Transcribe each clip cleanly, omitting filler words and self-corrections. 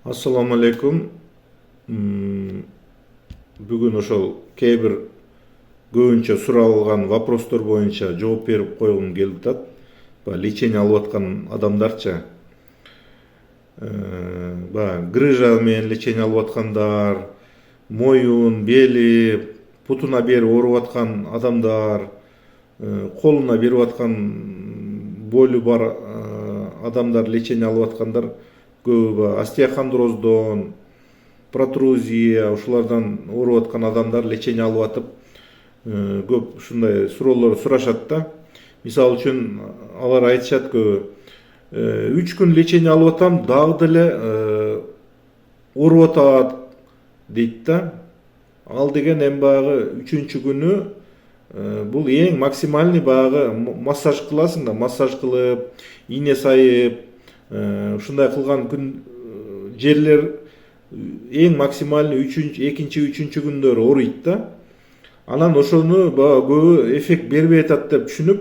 Assalamu alaikum. Бүгүн ошол кээ бир көбүнчө суралган вопростор боюнча жооп берип койгум келип атат. Лечение алып аткан адамдарча. Грыжа менен лечение алып аткандар, моюн, бели, путуна бери ооруп аткан адамдар, колуна берип аткан болу бар адамдар лечение алып аткандар көбү остеохондроздон, протрузия, ушулардан ооруп аткан адамдар лечение алып атып көп ушундай суроолор сурашат да. Мисалы үчүн алар айтышат көбү 3 күн лечение алып атам, дагы деле ооруп атат дейт да. Ал деген эми баягы 3-күнчү күнү бул эң максимальный баягы массаж кыласың да, массаж кылып, ийне сайып, ушундай кылган күн жерлер эң максимальный 2-3 күндөр ооруйт да. Анан ошону көбү эффект бербей атат деп түшүнүп,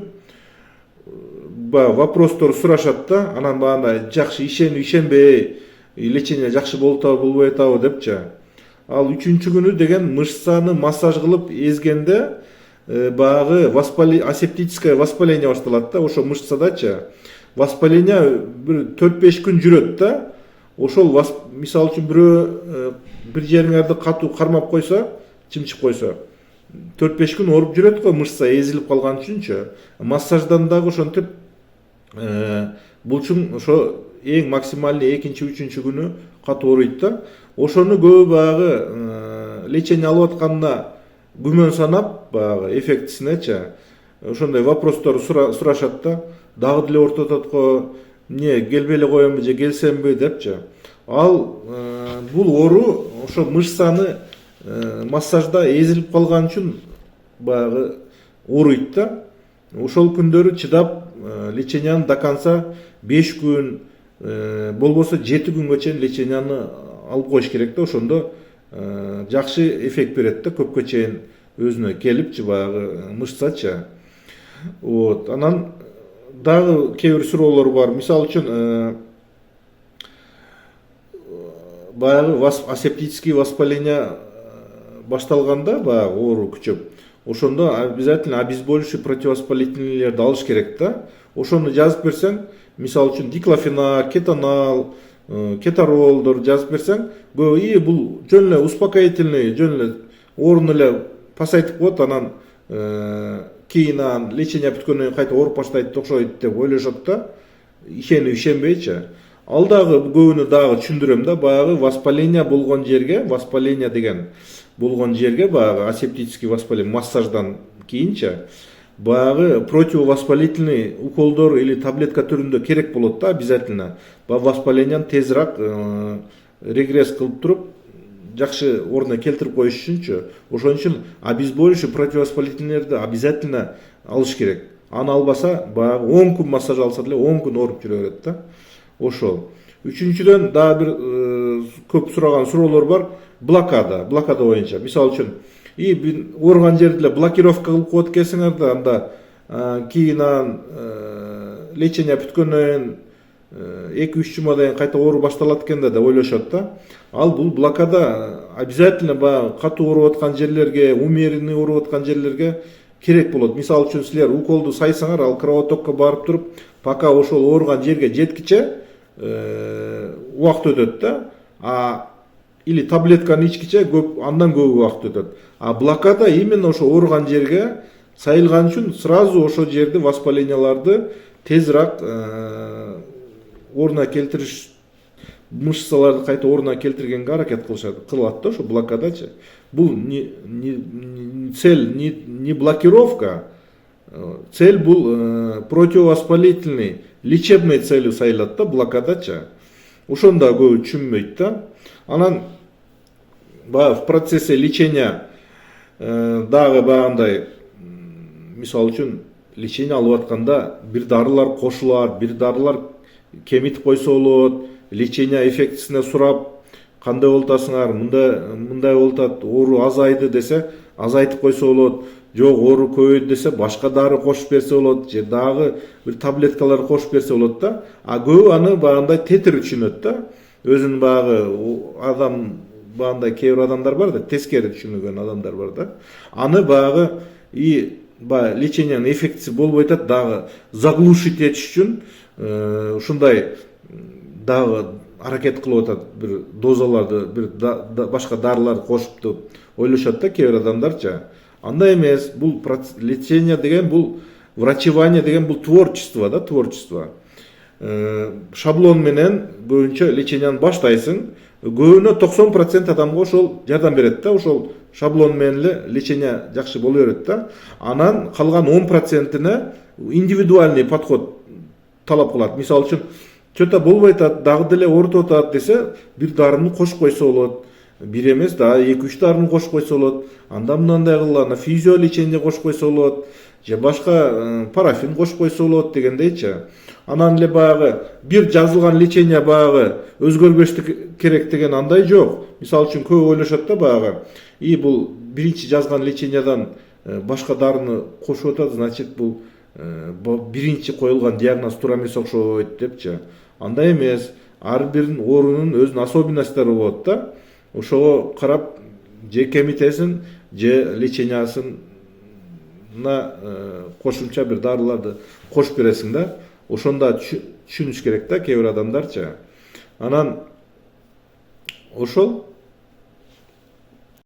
вопростор сурашат да. Анан баягындай жакшы ишенбей, лечение жакшы болуп атабы, болбой атабы депчи. Ал 3-күнчү күнү деген мышцаны массаж кылып эзгенде баягы асептическое воспаление башталат да. Ошо мышцадачы воспаление бир 4-5 күн жүрөт да. Ошол мисалы үчүн бирөө бир жериңерди катуу кармап койсо, чымчып койсо, 4-5 күн ооруп жүрөт го, мышца эзилип калган үчүнчү. Массаждан дагы ошентип булчуң ошо эң максимальный 2-3 күнү катуу ооруйт да. Ошону көбү баягы лечение алып атканына күмөн санап, баягы эффектисинечи ошондой вопростор сурашат да. Дагы деле ооруп атат го, эмне келбей эле коембу же келсемби депчи. Ал бул оору ошо мышцаны массажда эзилип калган үчүн баягы ооруйт да. Ошол күндөрү чыдап леченияны до конца 5 күн, болбосо 7 күнгө чейин леченияны алып коюш керек да. Ошондо жакшы эффект берет да, көпкө чейин өзүнө келипчи баягы мышцачы. Анан дагы кээ бир суроолор бар. Мисалы үчүн баягы асептический воспаление башталганда, баягы оору күчөп, ошондо обязательно обезболивающий противовоспалительныйлерди алыш керек да. Ошону жазып берсең, мисалы үчүн диклофенак, кетонал, кетаролдор жазып берсең, көбү бул жөн эле успокоительный, жөн эле ооруну эле пасайтып коет, анан кийин лечение бүткөндөн кийин кайта ооруп баштайт окшойт деп ойлошот да. Ишенбейчи. Ал дагы көбүнө дагы түшүндүрөм да, баягы воспаление болгон жерге, воспаление деген болгон жерге баягы асептический воспаление массаждан кийинчи баягы противовоспалительный уколдор или таблетка түрүндө керек болот да, обязательно. Воспалениени тезирээк регресс кылып туруп, жакшы ордуна келтирип коюш үчүнчү. Ошон үчүн обезболивающий противовоспалительныйлерди обязательно алыш керек. Аны албаса, баягы 10 күн массаж алса деле 10 күн ооруп жүрө берет да. Ошол. Үчүнчүдөн дагы бир көп сураган суроолор бар. Блокада боюнча. Мисалы үчүн, ооруган жерди эле блокировка кылып коет экенсиңер да, анда кийин лечение бүткөндөн 2-3 жумадан кийин кайта оору башталат экен деп ойлошот да. Ал бул блокада обязательно баягы катуу ооруп аткан жерлерге, умеренный ооруп аткан жерлерге керек болот. Мисалы үчүн силер уколду сайсаңар, ал кровотокко барып туруп, пока ошол ооруган жерге жеткиче убакыт өтөт да. Или таблетканы ичкиче андан көп убакыт өтөт. Блокада именно ошо ооруган жерге сайылган үчүн сразу ошо жерди воспаленияларды тезирээк ордуна келтириш, мышцаларды кайта ордуна келтиргенге аракет кылат да ошо блокадачы. Бул цель не блокировка, цель бул противовоспалительный, лечебный целью сайылат да блокадачы. Ошондо көбү түшүнбөйт да. Анан в процессе лечения дагы баягындай, мисалы үчүн лечение алып атканда бир дарылар кошулат, бир дарылар кемитип койсо болот, лечение эффектисине сурап, кандай болуп атасыңар, мындай болуп атат, оору азайды десе, азайтып койсо болот. Жок, оору көбөйдү десе, башка дары кошуп берсе болот, же дагы бир таблеткалар кошуп берсе болот да. Көбү аны баягындай тетир түшүнөт да. өзүн баягы адам багындай кээ бир адамдар бар да, тескери түшүнүлгөн адамдар бар да. Аны баягы баягы лечениянын эффектиси болбой атат, дагы заглушить этиш үчүн ушундай дагы аракет кылып атат, бир дозаларды, бир башка дарыларды кошуп деп ойлошот да кээ бир адамдарчы. Андай эмес, бул лечение деген, бул врачевание деген, бул творчество да, творчество. Шаблон менен көбүнчө леченияны баштайсың, көбүнө 90% адамга ошол жардам берет да, ошол шаблон менен эле лечение жакшы боло берет да. Анан калган 10%-ине индивидуальный подход талап кылат. Мисалы үчүн, чөтө болбой атат, дагы деле оорутуп атат десе, бир дарыны кошуп койсо болот. Бир эмес, да 2-3 дарыны кошуп койсо болот. Анда мындай кылган физио лечение кошуп койсо болот, же башка парафин кошуп койсо болот дегендейчи. Анан эле баягы бир жазылган лечение баягы өзгөрбөштүк керек деген андай жок. Мисалы үчүн көп ойлошот да баягы, бул биринчи жазган лечениядан башка дарыны кошуп атат, значит бул биринчи коюлган диагноз туура эмес окшойт депчи. Андай эмес, ар биринин оорунун өзүнүн особенносттору болот да. Ошого карап же кемитесин, же лечениясына кошумча бир дарыларды кошуп бересиң да. Ошондо түшүнүш керек да кээ бир адамдарчы. Анан ошол